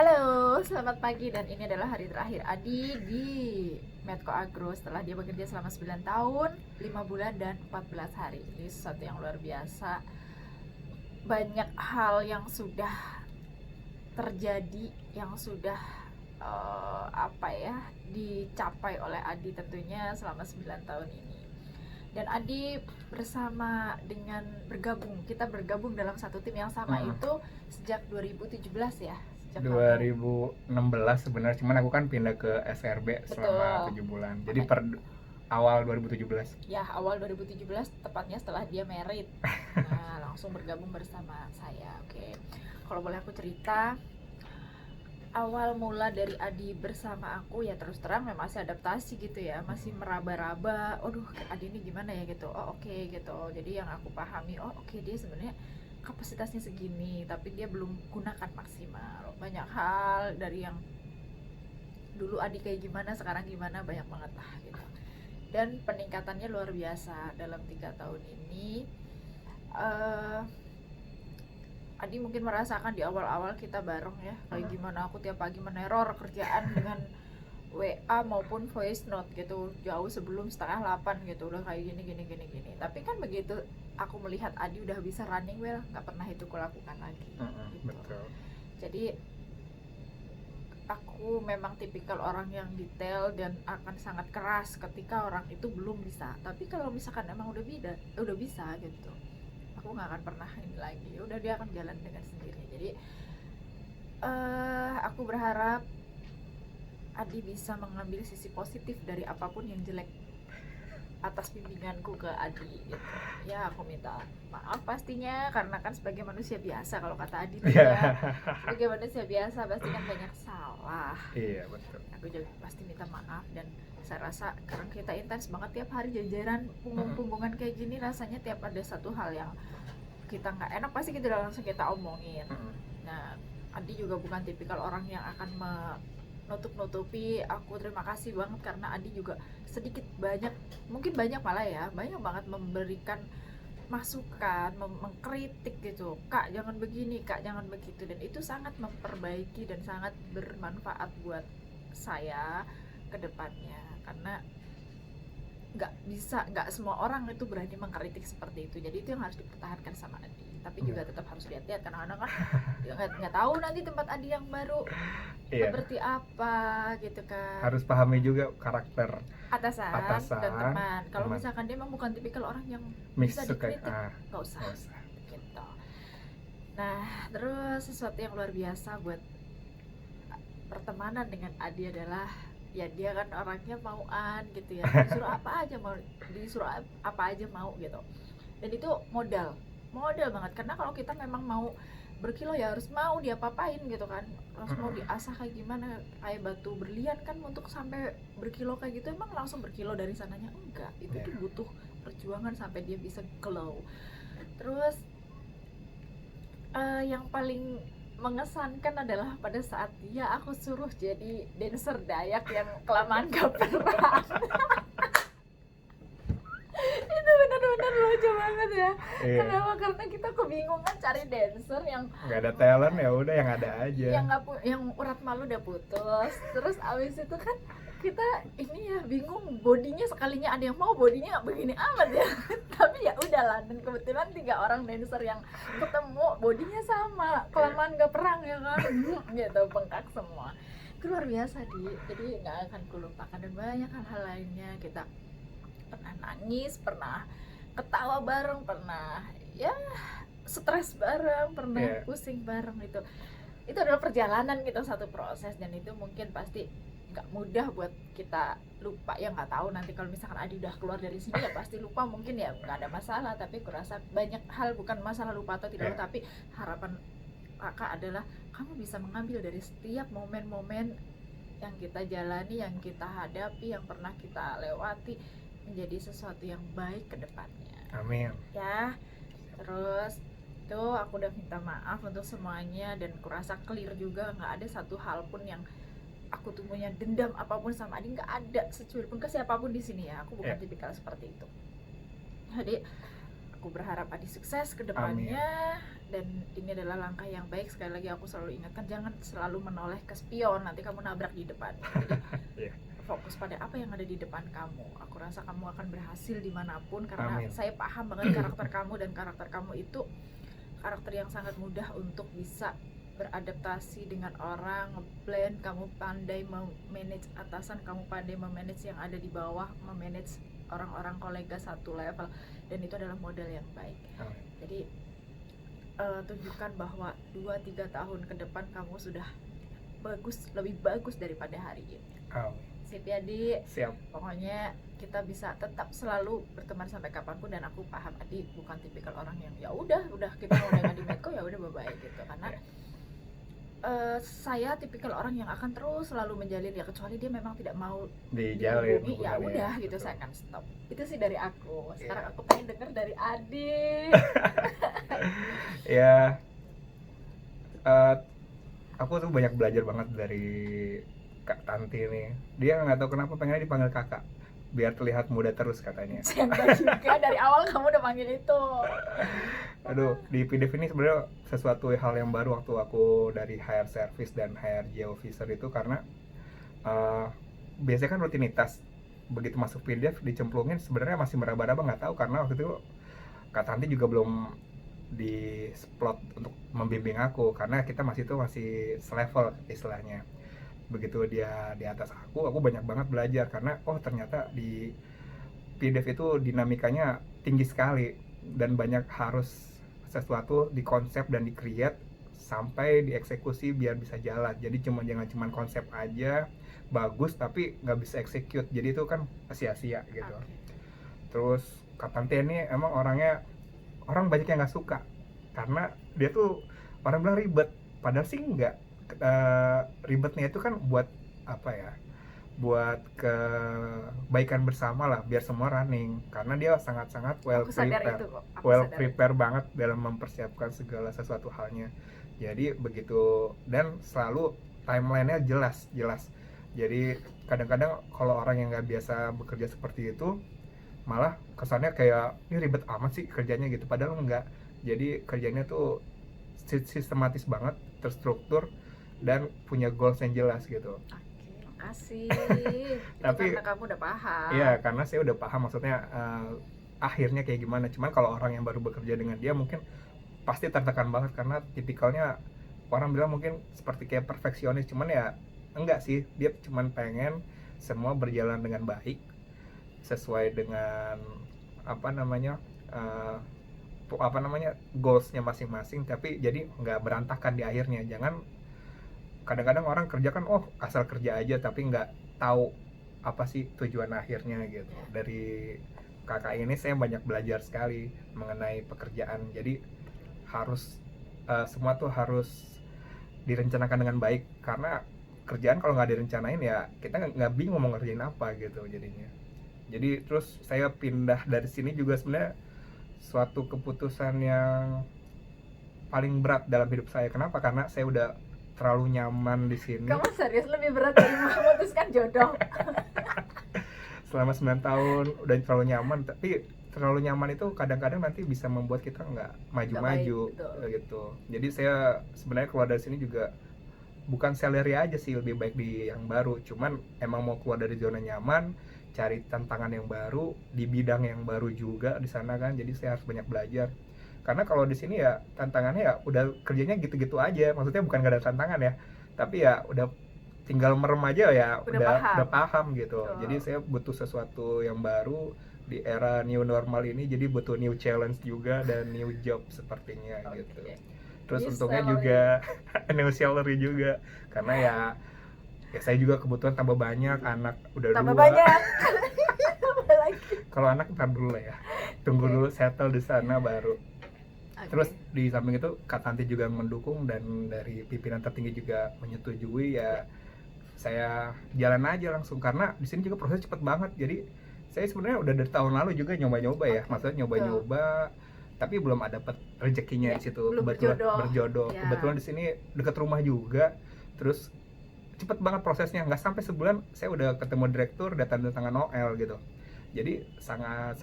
Halo, selamat pagi dan ini adalah hari terakhir Adi di Medco Agro setelah dia bekerja selama 9 tahun, 5 bulan dan 14 hari. Ini sesuatu yang luar biasa. Banyak hal yang sudah terjadi, yang sudah dicapai oleh Adi tentunya selama 9 tahun ini. Dan Adi bersama dengan kita bergabung dalam satu tim yang sama itu sejak 2017 ya. 2016 sebenarnya, cuman aku kan pindah ke SRB selama 7 bulan. Jadi per awal 2017. Ya, awal 2017 tepatnya setelah dia married. Nah, langsung bergabung bersama saya. Oke. Kalau boleh aku cerita, awal mula dari Adi bersama aku ya terus terang memang masih adaptasi gitu ya, masih meraba-raba. Aduh, Adi ini gimana ya gitu. Oh, oke gitu. Jadi yang aku pahami, oke, dia sebenarnya kapasitasnya segini, tapi dia belum gunakan maksimal. Banyak hal dari yang dulu Adi kayak gimana, sekarang gimana, banyak banget lah gitu. Dan peningkatannya luar biasa dalam 3 tahun ini. Adi mungkin merasakan di awal-awal kita bareng ya, kayak gimana aku tiap pagi meneror kerjaan dengan WA maupun voice note gitu, jauh sebelum 7:30 gitu, udah kayak gini. Tapi kan begitu aku melihat Adi udah bisa running well, nggak pernah itu kulakukan lagi gitu. Betul. Jadi aku memang tipikal orang yang detail dan akan sangat keras ketika orang itu belum bisa. Tapi kalau misalkan emang udah bisa gitu, aku nggak akan pernah ini lagi. Udah, dia akan jalan dengan sendiri. Jadi aku berharap Adi bisa mengambil sisi positif dari apapun yang jelek atas bimbinganku ke Adi gitu. Ya, aku minta maaf pastinya karena kan sebagai manusia biasa, kalau kata Adi tadi ya, sebagai manusia biasa pasti kan banyak salah. Iya, betul. Aku juga pasti minta maaf, dan saya rasa karena kita intens banget tiap hari jajaran punggung-punggungan kayak gini, rasanya tiap ada satu hal yang kita nggak enak pasti kita udah langsung kita omongin. Nah, Adi juga bukan tipikal orang yang akan nutup-nutupi. Aku terima kasih banget karena Adi juga sedikit banyak, mungkin banyak malah ya, banyak banget memberikan masukan, mengkritik gitu. Kak jangan begini, kak jangan begitu, dan itu sangat memperbaiki dan sangat bermanfaat buat saya ke depannya. Karena nggak semua orang itu berani mengkritik seperti itu, jadi itu yang harus dipertahankan sama Adi. Tapi juga tetap harus lihat-lihat karena kadang kan nggak tahu nanti tempat Adi yang baru seperti apa gitu kan. Harus pahami juga karakter atasan dan teman. Kalau misalkan dia memang bukan tipikal orang yang bisa dikritik, nggak usah gitu. Nah, terus sesuatu yang luar biasa buat pertemanan dengan Adi adalah ya dia kan orangnya mauan gitu ya, disuruh apa aja mau gitu. Dan itu modal banget, karena kalau kita memang mau berkilo ya harus mau diapa-apain gitu kan, harus mau diasah kayak gimana, kayak batu berlian kan untuk sampai berkilo kayak gitu. Emang langsung berkilo dari sananya? Enggak, itu tuh butuh perjuangan sampai dia bisa glow. Terus yang paling mengesankan adalah pada saat aku suruh jadi dancer Dayak yang kelamaan gak pernah. Itu benar-benar lucu banget ya. Kenapa? Karena kita kebingungan cari dancer yang nggak ada talent, ya udah yang ada aja, yang urat malu udah putus. Terus abis itu kan kita ini ya bingung, bodinya sekalinya ada yang mau, bodinya begini amat ya. Tapi ya udahlah, dan kebetulan 3 orang dancer yang ketemu bodinya sama, kelamaan gak perang ya kan. Gitu, bengkak semua. Itu luar biasa jadi nggak akan kulupakan. Dan banyak hal lainnya, kita pernah nangis, pernah ketawa bareng, pernah ya stres bareng, pernah pusing bareng. Itu adalah perjalanan gitu, satu proses, dan itu mungkin pasti nggak mudah buat kita lupa. Ya nggak tahu nanti kalau misalkan Adi udah keluar dari sini ya pasti lupa, mungkin ya nggak ada masalah. Tapi kurasa banyak hal, bukan masalah lupa atau tidak, tapi harapan kakak adalah kamu bisa mengambil dari setiap momen-momen yang kita jalani, yang kita hadapi, yang pernah kita lewati, menjadi sesuatu yang baik ke depannya. Amin Ya. Terus itu aku udah minta maaf untuk semuanya, dan kurasa clear juga, nggak ada satu hal pun yang aku tuh punya dendam apapun sama Adi, nggak ada secuil pun ke siapapun di sini ya. Aku bukan tipikal seperti itu. Jadi aku berharap Adi sukses ke depannya. Dan ini adalah langkah yang baik. Sekali lagi aku selalu ingatkan, jangan selalu menoleh ke spion, nanti kamu nabrak di depan. Jadi fokus pada apa yang ada di depan kamu. Aku rasa kamu akan berhasil dimanapun, karena saya paham banget karakter kamu, dan karakter kamu itu karakter yang sangat mudah untuk bisa beradaptasi dengan orang, ngeblend. Kamu pandai memanage atasan, kamu pandai memanage yang ada di bawah, memanage orang-orang kolega satu level, dan itu adalah model yang baik. Jadi tunjukkan bahwa 2-3 tahun ke depan kamu sudah bagus, lebih bagus daripada hari ini. Sip ya Di. Siap. Pokoknya kita bisa tetap selalu berteman sampai kapanpun, dan aku paham Adi bukan tipikal orang yang ya udah kita udah di Medco ya udah bye-bye gitu, karena saya tipikal orang yang akan terus selalu menjalin, ya kecuali dia memang tidak mau dijalin, ya udah gitu, saya akan stop. Itu sih dari aku. Sekarang aku pengen denger dari Adi. Ya, aku tuh banyak belajar banget dari Kak Tanti nih. Dia nggak tahu kenapa pengennya dipanggil kakak, biar terlihat muda terus katanya. Enggak juga, dari awal kamu udah panggil itu. Aduh, di PDF ini sebenarnya sesuatu hal yang baru waktu aku dari HR service dan HR officer itu, karena biasanya kan rutinitas, begitu masuk PDF dicemplungin sebenarnya masih meraba-raba, nggak tahu, karena waktu itu Kak Tanti juga belum di plot untuk membimbing aku, karena kita masih selevel istilahnya. Begitu dia di atas aku banyak banget belajar, karena ternyata di PDF itu dinamikanya tinggi sekali, dan banyak harus sesuatu dikonsep dan di-create sampai dieksekusi biar bisa jalan. Jadi jangan cuma konsep aja bagus tapi nggak bisa execute, jadi itu kan sia-sia gitu. Terus Kak Tante ini emang orang banyak yang nggak suka karena dia tuh orang bilang ribet, padahal sih nggak. Ribetnya itu kan buat apa ya, buat kebaikan bersama lah, biar semua running, karena dia sangat-sangat well prepare banget dalam mempersiapkan segala sesuatu halnya. Jadi begitu, dan selalu timelinenya jelas. Jadi kadang-kadang kalau orang yang nggak biasa bekerja seperti itu malah kesannya kayak ini ribet amat sih kerjanya gitu, padahal enggak. Jadi kerjanya tuh sistematis banget, terstruktur, dan punya goals yang jelas gitu. Makasih. Tapi karena kamu udah paham. Iya, karena saya udah paham maksudnya akhirnya kayak gimana. Cuman kalau orang yang baru bekerja dengan dia mungkin pasti tertekan banget, karena tipikalnya orang bilang mungkin seperti kayak perfeksionis, cuman ya enggak sih, dia cuman pengen semua berjalan dengan baik sesuai dengan goalsnya masing-masing, tapi jadi nggak berantakan di akhirnya. Jangan, kadang-kadang orang kerja kan asal kerja aja tapi nggak tahu apa sih tujuan akhirnya gitu. Dari kakak ini saya banyak belajar sekali mengenai pekerjaan. Jadi harus semua tuh harus direncanakan dengan baik, karena kerjaan kalau nggak direncanain ya kita nggak bingung mau ngerjain apa gitu jadinya. Jadi terus saya pindah dari sini juga sebenarnya suatu keputusan yang paling berat dalam hidup saya. Kenapa? Karena saya udah terlalu nyaman di sini. Kamu serius lebih berat dari memutuskan jodoh? Selama 9 tahun udah terlalu nyaman, tapi terlalu nyaman itu kadang-kadang nanti bisa membuat kita nggak maju-maju gitu. Jadi saya sebenarnya keluar dari sini juga bukan salary aja sih lebih baik di yang baru, cuman emang mau keluar dari zona nyaman, cari tantangan yang baru di bidang yang baru juga di sana kan. Jadi saya harus banyak belajar, karena kalau di sini ya tantangannya ya udah kerjanya gitu-gitu aja, maksudnya bukan gak ada tantangan ya, tapi ya udah tinggal merem aja ya udah paham gitu. Jadi saya butuh sesuatu yang baru di era new normal ini, jadi butuh new challenge juga dan new job sepertinya gitu. Terus untungnya juga new salary juga, karena ya saya juga kebutuhan tambah banyak, anak udah tambah 2. Banyak. Kalau anak ntar dulu lah ya, tunggu dulu settle di sana baru. Terus di samping itu Kak Tanti juga mendukung, dan dari pimpinan tertinggi juga menyetujui ya saya jalan aja langsung, karena di sini juga proses cepet banget. Jadi saya sebenarnya udah dari tahun lalu juga nyoba-nyoba ya, maksudnya nyoba-nyoba, tapi belum ada dapet rezekinya di situ. Kebetulan berjodoh. Kebetulan di sini dekat rumah juga, terus cepet banget prosesnya, nggak sampai sebulan saya udah ketemu direktur, udah tanda tangan OL gitu. Jadi sangat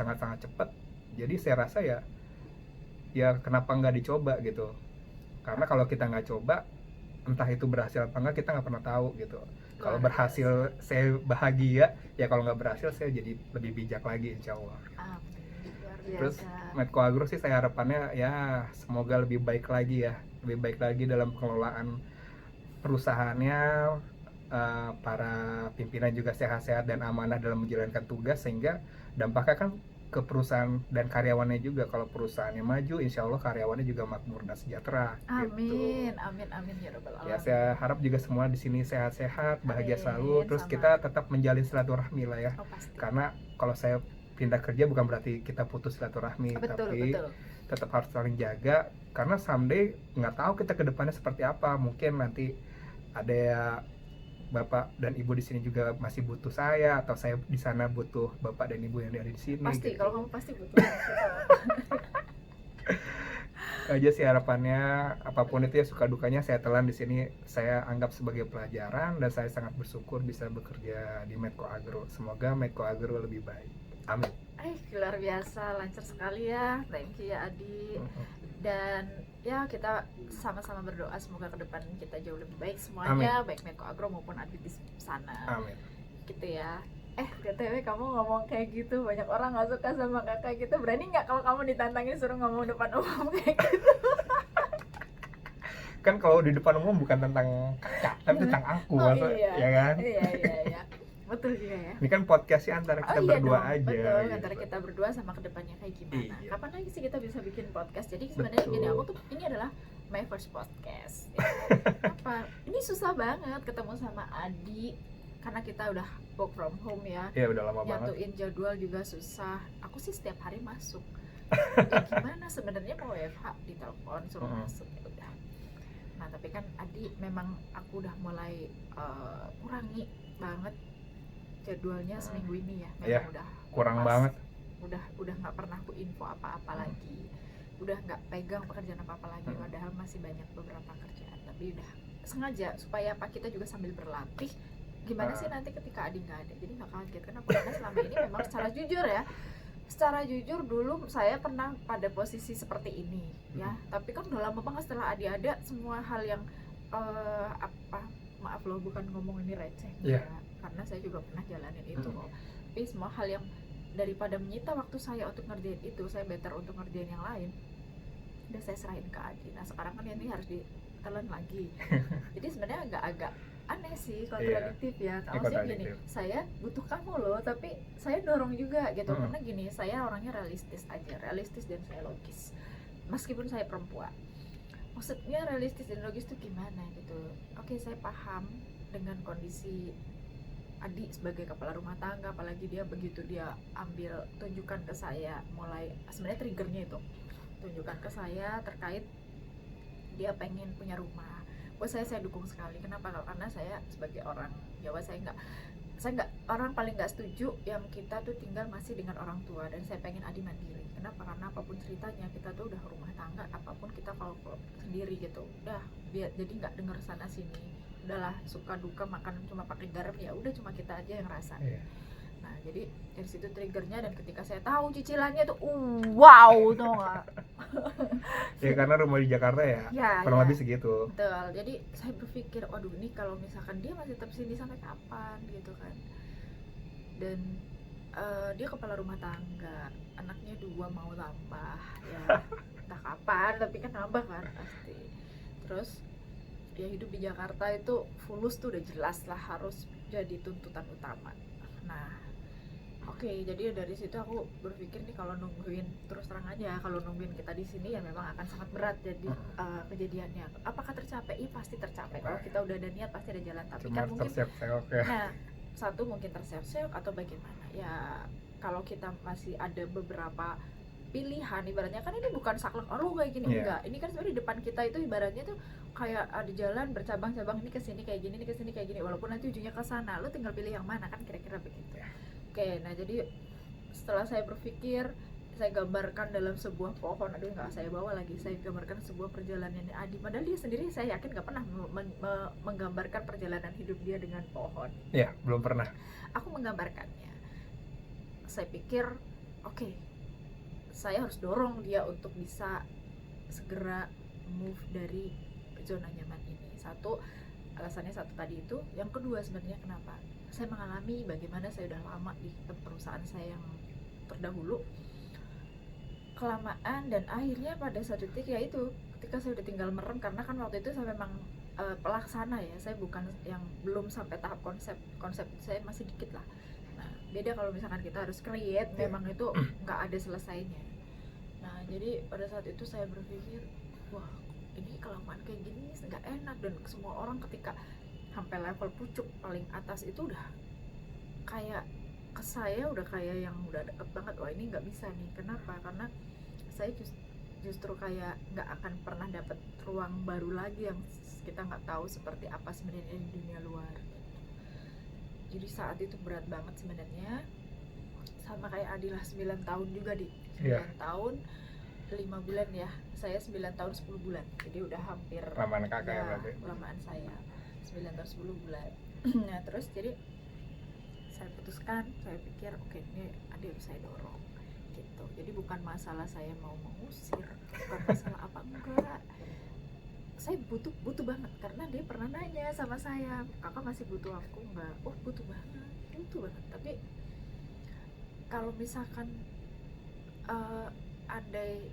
cepet. Jadi saya rasa ya ya kenapa nggak dicoba gitu, karena kalau kita nggak coba entah itu berhasil apa enggak kita nggak pernah tahu gitu. Kalau Luar berhasil saya bahagia, ya kalau nggak berhasil saya jadi lebih bijak lagi insya Allah. Amin, luar Terus biasa. Medco Agro sih saya harapannya ya semoga lebih baik lagi ya, lebih baik lagi dalam pengelolaan perusahaannya, para pimpinan juga sehat-sehat dan amanah dalam menjalankan tugas, sehingga dampaknya kan ke perusahaan dan karyawannya juga. Kalau perusahaannya maju, insya Allah karyawannya juga makmur dan sejahtera gitu. Amin, amin, amin ya rabbal Ya alamin. saya harap juga semua di sini sehat-sehat, bahagia selalu. Amin, Terus sama. kita tetap menjalin silaturahmi lah ya. Oh pasti. Karena kalau saya pindah kerja bukan berarti kita putus silaturahmi, Betul, tapi betul. tetap harus saling jaga. Karena someday nggak tahu kita ke depannya seperti apa. Mungkin nanti ada ya, bapak dan ibu di sini juga masih butuh saya, atau saya di sana butuh bapak dan ibu yang ada di sini. Pasti, gitu. kalau kamu pasti butuh. Aja sih harapannya, apapun itu ya suka dukanya saya telan di sini, saya anggap sebagai pelajaran, dan saya sangat bersyukur bisa bekerja di Medco Agro. Semoga Medco Agro lebih baik. Amin. Luar biasa, lancar sekali ya. Thank you ya Adi. Dan ya kita sama-sama berdoa semoga ke depan kita jauh lebih baik semuanya, baik Medco Agro maupun Adi di sana. Amin. Gitu ya. BTW kamu ngomong kayak gitu, banyak orang gak suka sama kakak gitu. Berani gak kalau kamu ditantangin suruh ngomong depan umum kayak gitu? Kan kalau di depan umum bukan tentang kakak, tapi tentang aku, iya. ya kan? Iya. Betul juga ya. Ini kan podcastnya antara kita berdua dong, aja. betul, gitu. Antara kita berdua sama kedepannya kayak gimana. Iya. Kapan lagi sih kita bisa bikin podcast? Jadi sebenarnya Betul. gini, aku tuh ini adalah my first podcast. Ya. Apa? Ini susah banget ketemu sama Adi karena kita udah work from home ya. Iya udah lama banget. Nyatuin jadwal juga susah. Aku sih setiap hari masuk. Ya gimana sebenarnya mau WFH di telepon suruh masuk ya udah. Nah tapi kan Adi memang aku udah mulai kurangi banget jadwalnya seminggu ini ya. Memang udah kurang banget. Udah nggak pernah aku info apa-apa lagi. Udah nggak pegang pekerjaan apa-apa lagi. Padahal masih banyak beberapa kerjaan. Tapi udah sengaja supaya apa kita juga sambil berlatih. Gimana sih nanti ketika Adi nggak ada, jadi nggak kaget. Kenapa? Karena selama ini memang secara jujur dulu saya pernah pada posisi seperti ini ya. Tapi kan udah lama banget setelah Adi ada, semua hal yang maaf loh bukan ngomong ini receh ya, karena saya juga pernah jalanin itu kok. Tapi semua hal yang daripada menyita waktu saya untuk ngerjain itu, saya better untuk ngerjain yang lain. Udah saya serahin ke Adi. Nah sekarang kan ini harus ditelan lagi. Jadi sebenarnya agak aneh sih, kontradiktif ya. Maksudnya gini, saya butuh kamu loh, tapi saya dorong juga gitu. Karena gini, saya orangnya realistis dan saya logis. Meskipun saya perempuan, maksudnya realistis dan logis itu gimana gitu. Oke, saya paham dengan kondisi Adi sebagai kepala rumah tangga, apalagi dia begitu dia ambil tunjukkan ke saya, mulai sebenarnya triggernya itu tunjukkan ke saya terkait dia pengen punya rumah. Buat saya dukung sekali. Kenapa? Karena saya sebagai orang Jawa, saya nggak orang paling nggak setuju yang kita tuh tinggal masih dengan orang tua, dan saya pengen Adi mandiri. Kenapa? Karena apapun ceritanya kita tuh udah rumah tangga, apapun kita kalau sendiri gitu, udah jadi nggak denger sana sini, udahlah suka duka makan cuma pakai garam ya udah cuma kita aja yang rasain. Nah jadi dari situ triggernya, dan ketika saya tahu cicilannya tuh wow tuh nggak. Ya karena rumah di Jakarta ya kurang lebih segitu. Betul. Jadi saya berpikir, waduh ini kalau misalkan dia masih tetap sini sampai kapan gitu kan. Dan dia kepala rumah tangga, anaknya 2 mau tambah ya entah kapan, tapi kan nambah kan pasti. Terus ya hidup di Jakarta itu fulus tuh udah jelas lah harus jadi tuntutan utama. Nah oke, jadi dari situ aku berpikir nih kalau nungguin, terus terang aja kalau nungguin kita di sini ya memang akan sangat berat. Jadi kejadiannya apakah tercapai? Iya pasti tercapai. Kalau kita udah ada niat pasti ada jalan. Tapi cuma kan mungkin terseok-seok ya. Nah, satu mungkin terseok-seok atau bagaimana ya. Kalau kita masih ada beberapa pilihan, ibaratnya kan ini bukan saklek lu kayak gini, enggak. Ini kan sebenarnya di depan kita itu ibaratnya tuh kayak ada jalan bercabang-cabang, ini ke sini kayak gini, ini ke sini kayak gini, walaupun nanti ujungnya ke sana, lu tinggal pilih yang mana kan, kira-kira begitu. Oke, nah jadi setelah saya berpikir, saya gambarkan dalam sebuah pohon, aduh nggak saya bawa lagi, saya gambarkan sebuah perjalanan Adi, padahal dia sendiri saya yakin nggak pernah menggambarkan perjalanan hidup dia dengan pohon. Ya, belum pernah. Aku menggambarkannya. Saya pikir, oke, saya harus dorong dia untuk bisa segera move dari zona nyaman ini. Alasannya satu tadi itu. Yang kedua sebenarnya kenapa saya mengalami, bagaimana saya udah lama di perusahaan saya yang terdahulu, kelamaan, dan akhirnya pada satu titik yaitu ketika saya udah tinggal merem, karena kan waktu itu saya memang pelaksana ya, saya bukan yang belum sampai tahap konsep saya masih dikit lah. Nah beda kalau misalkan kita harus create, memang itu nggak ada selesainya. Nah jadi pada saat itu saya berpikir, wah ini kelamaan kayak gini nggak enak, dan semua orang ketika sampai level pucuk paling atas itu udah kayak ke saya udah kayak yang udah deket banget, wah ini nggak bisa nih. Kenapa? Karena saya justru kayak nggak akan pernah dapat ruang baru lagi yang kita nggak tahu seperti apa sebenarnya di dunia luar. Jadi saat itu berat banget sebenarnya, sama kayak Adilah 9 tahun juga di 9 tahun 5 bulan ya, saya 9 tahun 10 bulan, jadi udah hampir lamaan kakak ya berarti. Lamaan saya 9 tahun 10 bulan. Nah terus jadi saya putuskan, saya pikir oke, ini adik saya dorong gitu. Jadi bukan masalah saya mau mengusir, bukan masalah apa enggak, saya butuh banget, karena dia pernah nanya sama saya, kakak masih butuh aku enggak? Oh butuh banget. Tapi kalau misalkan andai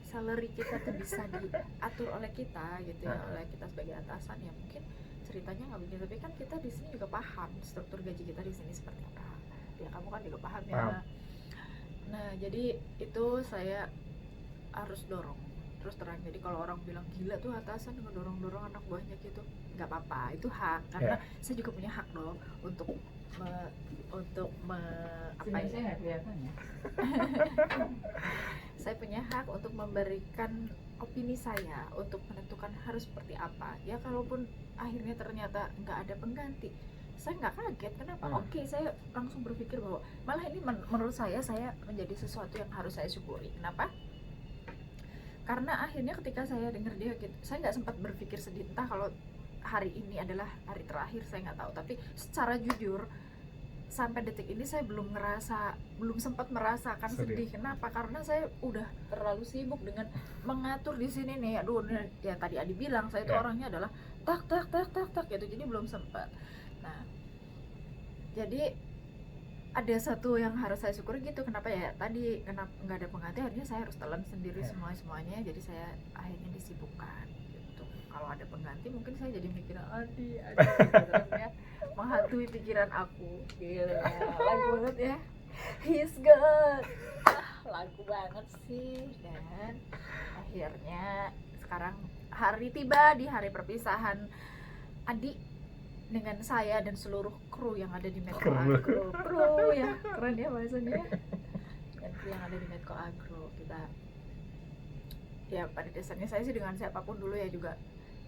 salary kita tuh bisa diatur oleh kita gitu ya, oleh kita sebagai atasan, ya mungkin ceritanya nggak begini. Tapi kan kita di sini juga paham struktur gaji kita di sini seperti apa. Ya kamu kan juga paham ya. Nah jadi itu saya harus dorong terus terang. Jadi kalau orang bilang gila tuh atasan ngedorong anak buahnya gitu, nggak apa-apa, itu hak, karena saya juga punya hak loh untuk apa ya? Saya kelihatan ya. Saya punya hak untuk memberikan opini saya, untuk menentukan harus seperti apa. Ya kalaupun akhirnya ternyata nggak ada pengganti, saya nggak kaget. Kenapa? Oke, saya langsung berpikir bahwa malah ini menurut saya menjadi sesuatu yang harus saya syukuri. Kenapa? Karena akhirnya ketika saya dengar dia gitu, saya nggak sempat berpikir sedih, entah kalau hari ini adalah hari terakhir, saya nggak tahu. Tapi secara jujur sampai detik ini saya belum sempat merasakan sedih. Kenapa? Karena saya udah terlalu sibuk dengan mengatur di sini nih. Aduh, ya tadi Adi bilang saya itu orangnya adalah tak gitu, jadi belum sempat. Nah jadi ada satu yang harus saya syukuri gitu. Kenapa ya tadi, kenapa nggak ada pengganti, akhirnya saya harus telan sendiri semuanya. Jadi saya akhirnya disibukkan gitu. Kalau ada pengganti mungkin saya jadi mikir Adi terus ya, menghantui pikiran aku. Gila, lagu banget ya, he's good, lagu banget sih. Dan akhirnya sekarang tiba di hari perpisahan Adi dengan saya dan seluruh kru yang ada di Medco Agro. Kru ya, keren ya bahasanya. Dan kru yang ada di Medco Agro, kita ya pada dasarnya saya sih dengan siapapun dulu ya juga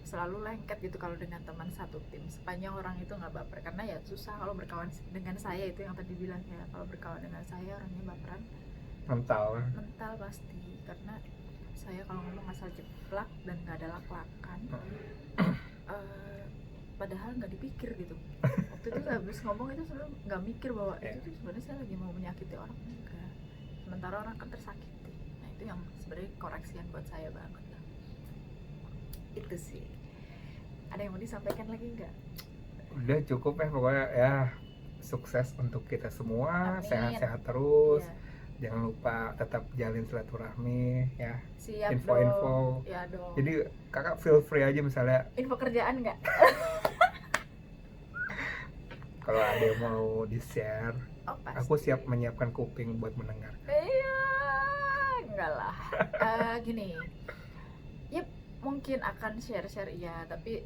selalu lengket gitu kalau dengan teman satu tim, sepanjang orang itu nggak baper. Karena ya susah kalau berkawan dengan saya, itu yang tadi bilang ya, kalau berkawan dengan saya orangnya baperan mental pasti. Karena saya kalau ngomong asal jeplak dan nggak ada lak-lakan. Padahal nggak dipikir gitu. Waktu itu saya habis ngomong itu sebenarnya nggak mikir bahwa itu tuh sebenarnya saya lagi mau menyakiti orang, enggak. Sementara orang kan tersakiti. Nah itu yang sebenarnya koreksian buat saya banget lah. Itu sih. Ada yang mau disampaikan lagi nggak? Udah cukup ya pokoknya ya. Sukses untuk kita semua. Amin. Sehat-sehat terus. Jangan lupa tetap jalin silaturahmi ya. Siap, info-info. Ya dong. Jadi kakak feel free aja misalnya. Info kerjaan nggak? Kalau ada yang mau di-share, aku siap menyiapkan kuping buat mendengar. Iya, enggak lah. Gini, ya mungkin akan share-share ya, tapi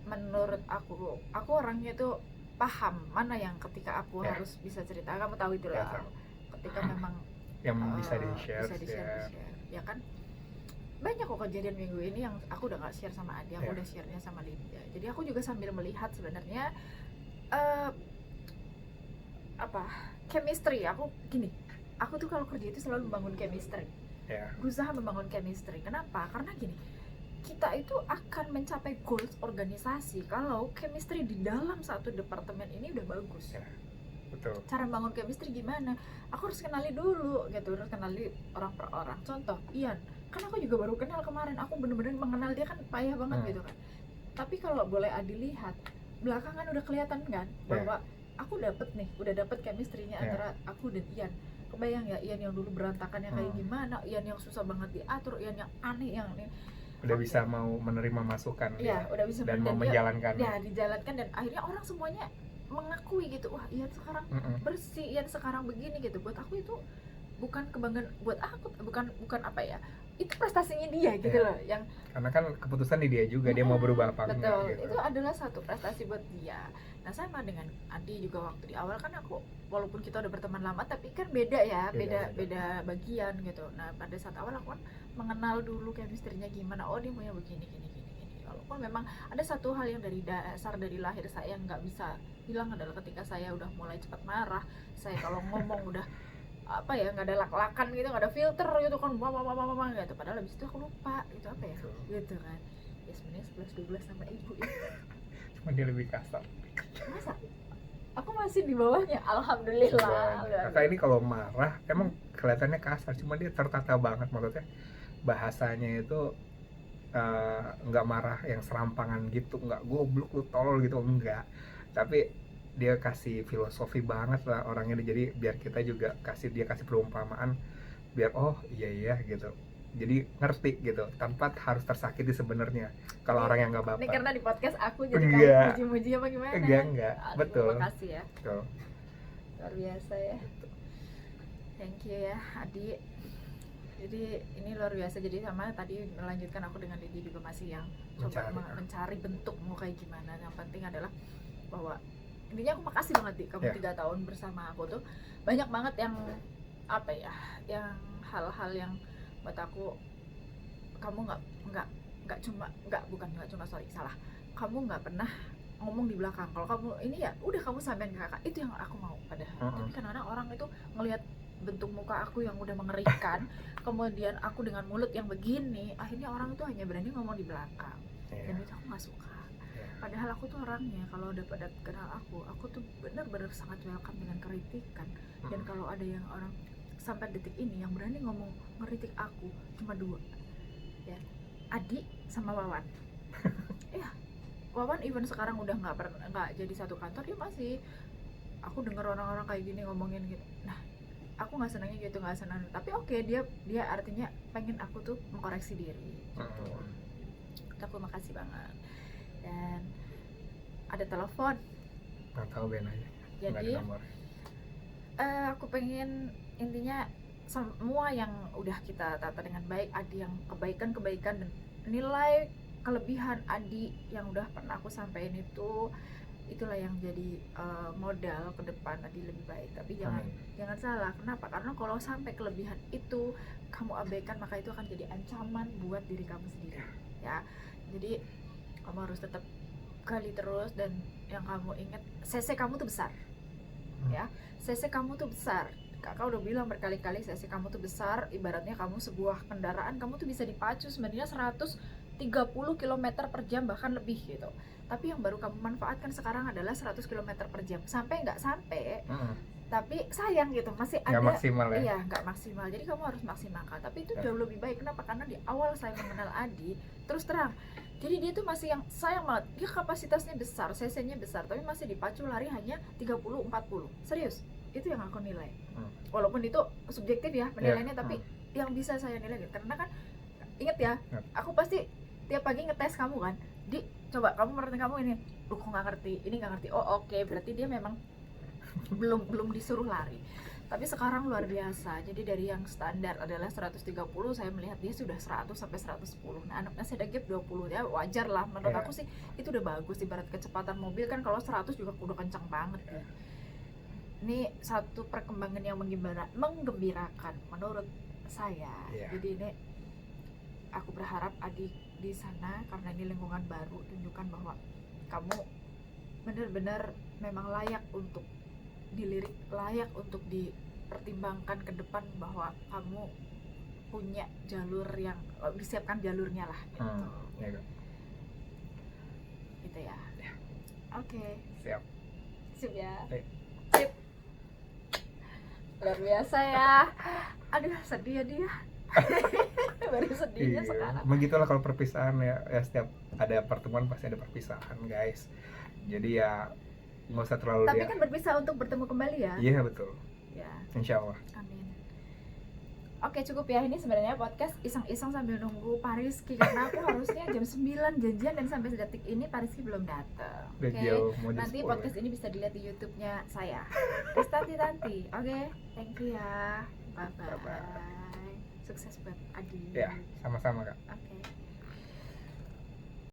menurut aku orangnya tuh paham mana yang ketika aku harus bisa cerita. Kamu tahu itu lah. Ketika memang yang bisa di-share, ya kan. Banyak kok kejadian minggu ini yang aku udah gak share sama Adi, aku udah share-nya sama Linda. Jadi aku juga sambil melihat sebenarnya chemistry. Aku tuh kalau kerja itu selalu membangun chemistry. Berusaha membangun chemistry. Kenapa? Karena gini, kita itu akan mencapai goals organisasi kalau chemistry di dalam satu departemen ini udah bagus. betul. Cara bangun chemistry gimana? Aku harus kenali dulu gitu, harus kenali orang per orang. Contoh, Ian, kan aku juga baru kenal kemarin, aku bener-bener mengenal dia kan payah banget gitu kan. Tapi kalau boleh Adi lihat, belakangan udah kelihatan kan bahwa aku udah dapet chemistry-nya antara aku dan Ian. Kebayang ya, Ian yang dulu berantakannya kayak gimana, Ian yang susah banget diatur, Ian yang aneh, yang ini udah bisa mau menerima masukan ya, udah bisa dan mau menjalankan. Ya, dijalankan, dan akhirnya orang semuanya mengakui gitu, wah Ian sekarang bersih, Ian sekarang begini gitu. Buat aku itu bukan kebanggaan buat aku, bukan apa ya, itu prestasinya dia gitu loh, yang karena kan keputusan di dia juga, dia mau berubah apa enggak gitu. Itu adalah satu prestasi buat dia. Nah sama dengan Adi juga, waktu di awal kan aku, walaupun kita udah berteman lama tapi kan beda ya, beda bagian gitu. Nah pada saat awal aku kan mengenal dulu chemistry-nya gimana, oh dia maunya begini gini. Walaupun memang ada satu hal yang dari dasar, dari lahir saya nggak bisa hilang, adalah ketika saya udah mulai cepat marah, saya kalau ngomong udah apa ya, nggak ada lak-lakan gitu, nggak ada filter gitu kan, mama gitu. Padahal habis itu aku lupa itu apa ya gitu kan. Ya sebenarnya 11-12 sama ibu ya. Cuma dia lebih kasar. Masa? Aku masih di bawahnya, alhamdulillah. Kakak ini kalau marah emang kelihatannya kasar, cuma dia tertata banget, maksudnya bahasanya itu nggak marah yang serampangan gitu, nggak goblok lu tolol gitu, enggak, tapi dia kasih filosofi banget lah orangnya. Jadi biar kita juga kasih perumpamaan biar oh iya gitu, jadi ngerti gitu tanpa harus tersakiti sebenarnya kalau orang yang nggak baper. Ini karena di podcast aku jadi kamu muji-muji apa gimana? Enggak. Betul. Terima kasih ya. Betul. Luar biasa ya. Thank you ya Adi. Jadi ini luar biasa. Jadi sama tadi melanjutkan, aku dengan Lidi juga masih yang coba mencari bentuk mau kayak gimana. Yang penting adalah bahwa intinya aku makasih banget Di, kamu 3 tahun bersama aku tuh banyak banget yang apa ya, yang hal-hal yang buat aku, kamu nggak cuma salah, kamu nggak pernah ngomong di belakang. Kalau kamu ini ya udah kamu sampein ke kakak, itu yang aku mau padahal. Tapi kadang-kadang orang itu ngelihat bentuk muka aku yang udah mengerikan, kemudian aku dengan mulut yang begini, akhirnya orang itu hanya berani ngomong di belakang, dan itu aku nggak suka. Padahal aku tuh orangnya kalau udah pada kenal aku tuh benar-benar sangat welcome dengan kritikan. Dan kalau ada yang orang sampai detik ini yang berani ngomong ngeritik aku cuma 2 ya, Adi sama Wawan. Ya, Wawan even sekarang udah nggak jadi satu kantor, dia masih, aku dengar orang-orang kayak gini ngomongin gitu. Nah, aku nggak senangnya gitu, nggak senang. Tapi oke, dia artinya pengen aku tuh mengkoreksi diri gitu. Aku makasih banget. Dan ada telepon, nggak tahu Ben aja, jadi aku pengen intinya semua yang udah kita tata dengan baik, Adi yang kebaikan dan nilai kelebihan Adi yang udah pernah aku sampaikan itulah yang jadi modal ke depan Adi lebih baik. Tapi jangan salah, kenapa? Karena kalau sampai kelebihan itu kamu abaikan, maka itu akan jadi ancaman buat diri kamu sendiri ya. Jadi kamu harus tetap gali terus, dan yang kamu ingat, CC kamu tuh besar ya, CC kamu tuh besar. Kakak udah bilang berkali-kali, CC kamu tuh besar. Ibaratnya kamu sebuah kendaraan, kamu tuh bisa dipacu sebenarnya 130 km per jam bahkan lebih gitu. Tapi yang baru kamu manfaatkan sekarang adalah 100 km per jam. Sampai nggak sampai, tapi sayang gitu, masih ada nggak maksimal ya? Iya, nggak maksimal. Jadi kamu harus maksimalkan. Tapi itu jauh lebih baik. Kenapa? Karena di awal saya mengenal Adi, terus terang, jadi dia tuh masih yang sayang banget. Dia kapasitasnya besar, cc-nya besar, tapi masih dipacu lari hanya 30-40. Serius, itu yang aku nilai. Walaupun itu subjektif ya penilaiannya, tapi yang bisa saya nilai gitu. Karena kan inget ya, aku pasti tiap pagi ngetes kamu kan, Di, coba kamu menurut kamu ini, kok nggak ngerti, ini nggak ngerti. Oh oke, berarti dia memang belum disuruh lari. Tapi sekarang luar biasa. Jadi dari yang standar adalah 130, saya melihat dia sudah 100 sampai 110. Nah, masih ada gap 20 ya, wajar lah menurut aku sih. Itu udah bagus. Ibarat kecepatan mobil kan, kalau 100 juga udah kencang banget ya. Ini satu perkembangan yang menggembirakan menurut saya. Jadi ini aku berharap Adi di sana, karena ini lingkungan baru, tunjukkan bahwa kamu benar-benar memang layak untuk dilirik, layak untuk dipertimbangkan ke depan, bahwa kamu punya jalur yang disiapkan jalurnya lah gitu. Gitu ya. Oke. Siap Sip ya. Sip. Sip. luar biasa ya. Aduh sedih ya dia. Baru sedihnya Iya, sekarang. begitulah kalau perpisahan ya, setiap ada pertemuan pasti ada perpisahan guys. Jadi ya nggak usah terlalu Tapi dia. kan berpisah untuk bertemu kembali ya. Iya betul, Ya, insya Allah. amin. Oke cukup ya, ini sebenarnya podcast iseng-iseng sambil nunggu Pak Rizky karena aku harusnya jam 9 janjian dan sampai detik ini Pak Rizky belum datang. Udah Oke. jauh mau jam Nanti 10. podcast ini bisa dilihat di YouTube-nya saya. Ristanti Tanti. Oke, thank you ya. Bye bye. Bye-bye. Sukses buat Adi. Ya, sama-sama Kak. Oke.